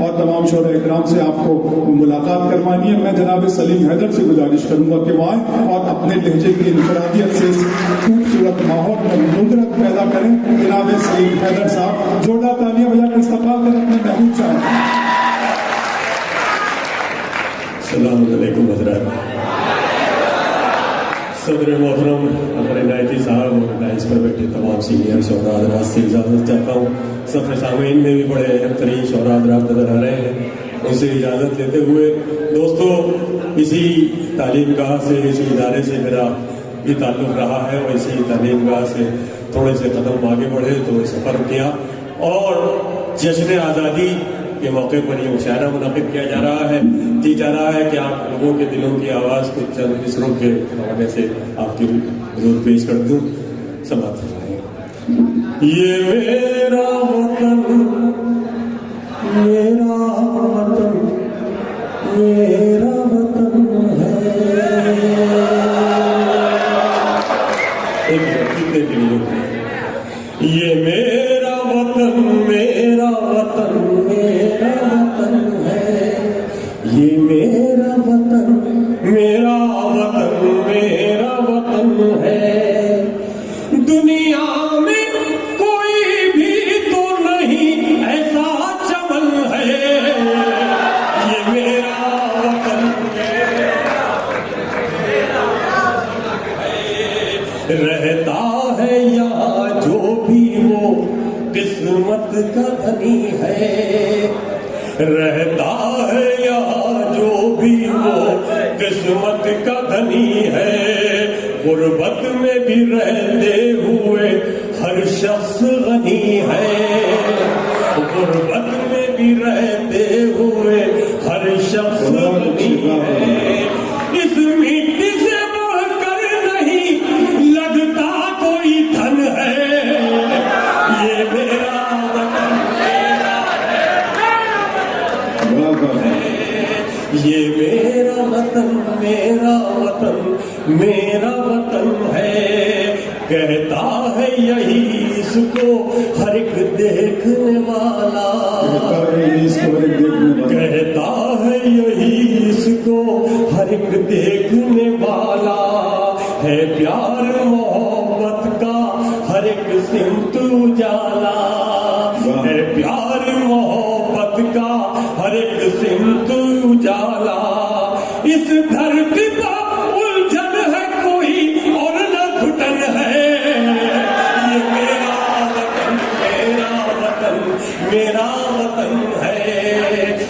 और तमाम शोरा इकराम से आपको मुलाकात करवानी है। मैं जनाब सलीम हैदर से गुजारिश करूंगा कि वो आए और अपने लहजे की इनफरादियत से खूबसूरत माहौल में नुदरत पैदा करें। जनाब सलीम हैदर साहब जोरदार तालियां बजाकर इस्तकबाल करें अपने महबूब साहब। अस्सलाम वालेकुम हज़रात। सदर मोहतरम हमारे नायती साहब और डाइस पर बैठे तमाम सीनियर शोहरा हज़रात से इजाज़त चाहता हूँ। सफ़र सामीन में भी बड़े अहम तरीन शोहरा हज़रात नजर आ रहे हैं, उनसे इजाज़त लेते हुए दोस्तों, इसी तालीम गाह से, इसी इदारे से मेरा भी ताल्लुक़ रहा है और इसी तालीम गाह से थोड़े से कदम आगे बढ़े तो सफ़र किया और जश्न आज़ादी के मौके पर ये मुशायरा मुनाकिद किया जा रहा है। जी जा रहा है कि आप लोगों के दिलों की आवाज़ कुछ चंद मिसरों के हवाले से आपकी हुजूर पेश कर दूं। समाप्त हो जाए। ये मेरा वतन, मेरा वतन, मेरा वतन है। ये मेरा वतन, मेरा वतन, मेरा वतन है। ये मेरा वतन, मेरा वतन, मेरा वतन है। दुनिया में कोई भी तो नहीं ऐसा चमन है। ये मेरा वतन, रहता है यहाँ जो भी वो किस्मत का धनी है। रहता है यहाँ जो भी वो किस्मत का धनी है। गुर्बत में भी रहते हुए हर शख्स गनी है। गुर्बत में भी रहते हुए हर शख्स गनी है। इस मिट्टी से बढ़कर नहीं लगता कोई धन है। ये मेरा वतन, ये मेरा वतन, मेरा वतन, मेरा वतन है। कहता है यही इसको हर एक देखने वाला। कहता है यही इसको हर एक देखने वाला है। प्यार मोहब्बत का हर एक सिमत उजाला है। प्यार मोहब्बत का हर एक सिमत उजाला। इस धरती पर उलझन है कोई और न घुटन है। ये मेरा वतन, मेरा वतन, मेरा वतन है।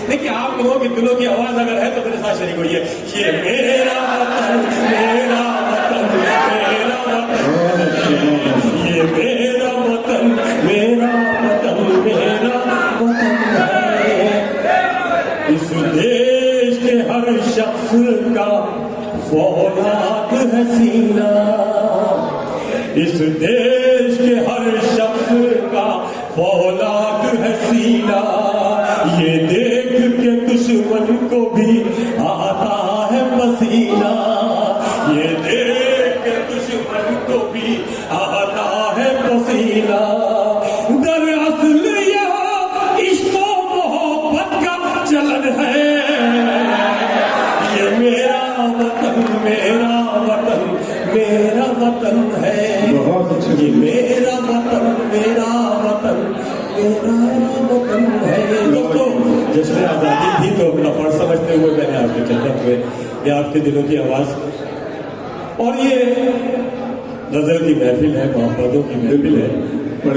देखिए, आप लोगों के दिलों की आवाज अगर है तो मेरे साथ शरीक होइए। ये मेरा वतन, मेरा वतन, मेरा वतन। ये मेरा वतन, मेरा वतन, मेरा वतन है। इस देश के हर शख्स का फौलाद है सीना। इस देश के हर शख्स का फौलाद है सीना। ये देख के दुश्मन को भी आता है पसीना। ये देख के दुश्मन को भी आता है पसीना। दरअसल यह इश्क मोहब्बत का चलन है। ये मेरा वतन, मेरा वतन, मेरा वतन है। ये मेरा वतन, मेरा वतन, मेरा वतन है। दोस्तों, जश्न आज़ादी थी तो अपना फर्ज समझते हुए मैंने आपके खिदमत में ये आपके दिलों की आवाज और ये गजल की महफिल है, मोहब्बतों की महफिल है।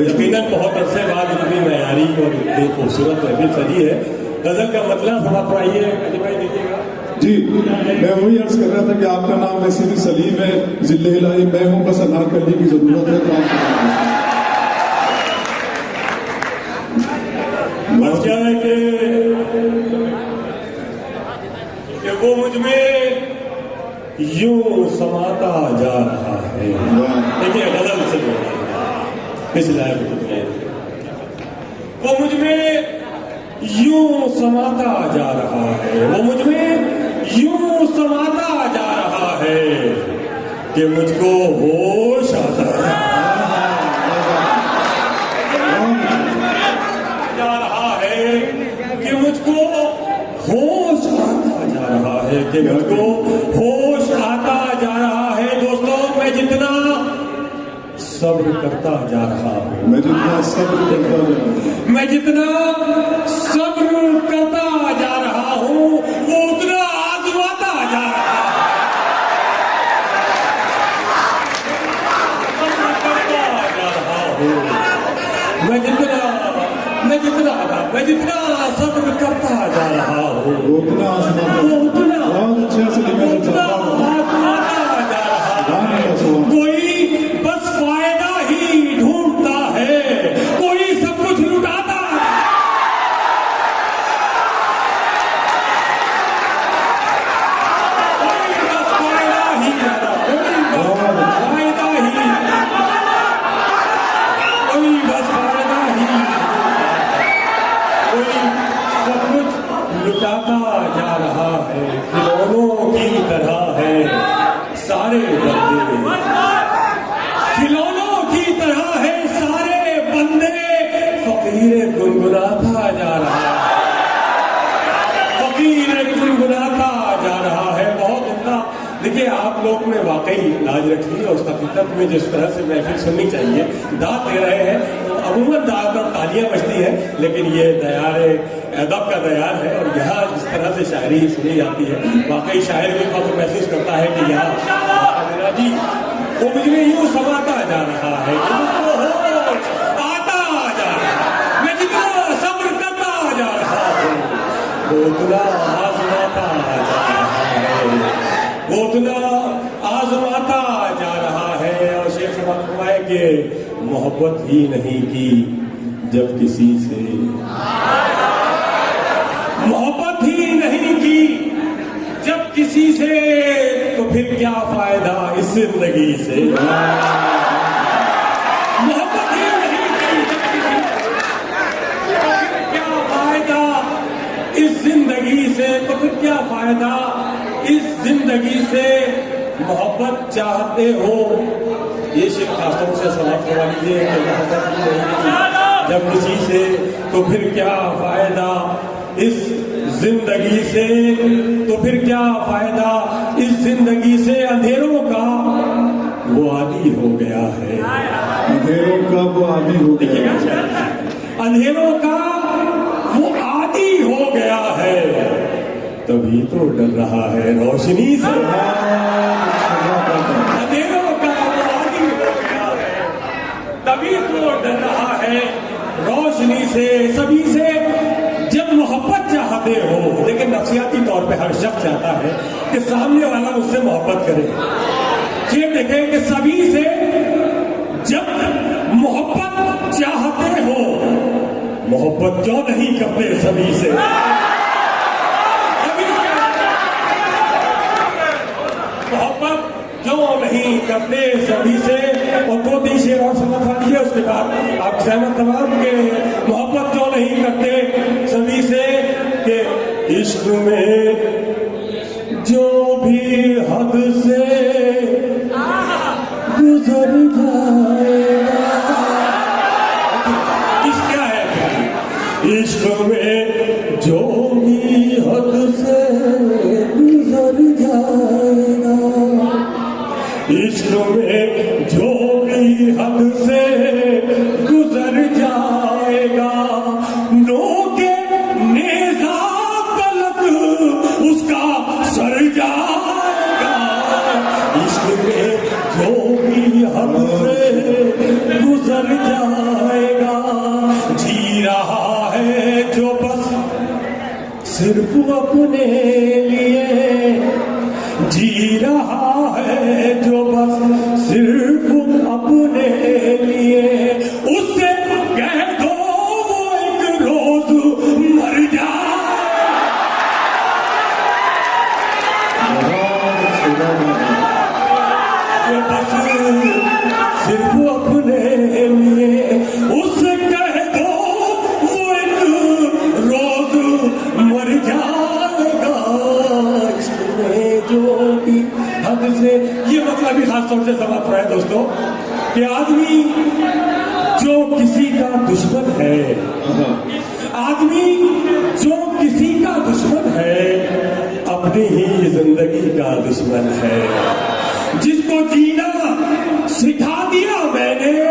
यकीनन बहुत अरसे बाद इतनी मयारी और इतनी खूबसूरत महफिल सजी है। गजल का मतलब हम आप पढ़ाइए, भाई दीजिएगा। जी, मैं वही अर्ज कर रहा था कि आपका नाम वैसे भी सलीम है, जिले इलाही मैं हूँ, बस अनार करने की जरूरत है तो आप बस क्या है कि वो मुझ में यूं समाता जा रहा है। देखिए, गजल से पिछला वो मुझ में यूं समाता जा रहा है। वो मुझ में यूं समाता जा रहा है कि मुझको होश आता जा रहा है कि मुझको कि मुझको होश आता जा रहा है। दोस्तों, मैं जितना सब्र करता जा रहा हूँ, मैं जितना सब्र करता जा रहा हूँ, मैं जितना सब्र करता जा रहा हूँ, वो उतना आजमाता जा रहा है। सब्र करता जा रहा हूँ, मैं जितना सब्र करता जा रहा हूँ, वो उतना आजमाता वो उतना बहुत अच्छे से लिखा उतना आजमाता जा रहा है। कोई बस फायदा ही ढूंढता है, कोई सब कुछ लुटाता है। कोई बस फायदा ही, कोई बस फायदा ही, कोई सब कुछ लुटाता जा रहा है। खिलौनों की तरह है सारे बंदे, खिलौनों की तरह है सारे बंदे। फकीर गुनगुनाता जा रहा है, फकीर गुनगुनाता जा रहा है। बहुत उतना देखिए, आप लोग ने वाकई लाज रख ली और उस हकीकत में जिस तरह से महफिल सुननी चाहिए, दाद दे रहे हैं। अमूमन दाद और तालियां बजती हैं, लेकिन ये दयार अदब का दयार है और यहाँ जिस तरह से शायरी सुनी जाती है, वाकई शायर भी फख्र महसूस करता है कि यहाँ जी वो मुझे यूं समाता जा रहा है, आता जा रहा है। मैं जितना सब्र करता जा रहा हूँ, वो उतना आजमाता जा रहा है, वो उतना आजमाता जा रहा है। और शेख साहब फरमाए कि मोहब्बत ही नहीं की जब किसी से, मोहब्बत ही नहीं की जब किसी से, तो फिर क्या फायदा इस जिंदगी से। मोहब्बत ही नहीं की जब किसी से, तो फिर क्या फायदा इस जिंदगी से, तो फिर क्या फायदा इस जिंदगी से। मोहब्बत चाहते हो, ये शेख खासतौर से सवाल करवा लीजिए कि मोहब्बत ही नहीं की जब किसी से, तो फिर क्या फायदा इस जिंदगी से, तो फिर क्या फायदा इस जिंदगी से। अंधेरों का वो आदी हो गया है, अंधेरों का वो आदी हो गया है, अंधेरों का वो आदी हो गया है, तभी तो डर रहा है रोशनी से। अंधेरों का वो आदी हो गया है, तभी तो डर रहा है रोशनी से। सभी से जब मोहब्बत चाहते हो, लेकिन नफसियाती तौर पे हर शख्स चाहता है कि सामने वाला उससे मोहब्बत करे। ये देखें कि सभी से जब मोहब्बत चाहते हो, मोहब्बत क्यों नहीं करते सभी से। मोहब्बत क्यों नहीं करते सभी से। और दो तीन शेर और समझ लीजिए, उसके बाद आप सहमत तमाम के मोहब्बत क्यों नहीं करते सभी से। कि इश्क में जो भी हद से गुजर जाएगा, इश्क क्या है? इश्क में जो भी हद से गुजर जाएगा, इश्क में जो भी हद से गुजर जाएगा, नोके नेज़ा तलक उसका सर जाएगा। इश्क में जो भी हद से गुजर जाएगा, जी रहा है जो बस सिर्फ अपने लिए, जी रहा है जो बस सिर्फ अपने लिए, उससे कह दो वो एक रोज मर जाए। जो बस सिर्फ अपने लिए, उससे कह दो वो एक रोज मर जाएगा। इसमें जो भी हद से, ये मतलब भी खासतौर से समझ रहा है दोस्तों कि आदमी जो किसी का दुश्मन है, आदमी जो किसी का दुश्मन है, अपने ही जिंदगी का दुश्मन है। जिसको जीना सिखा दिया मैंने,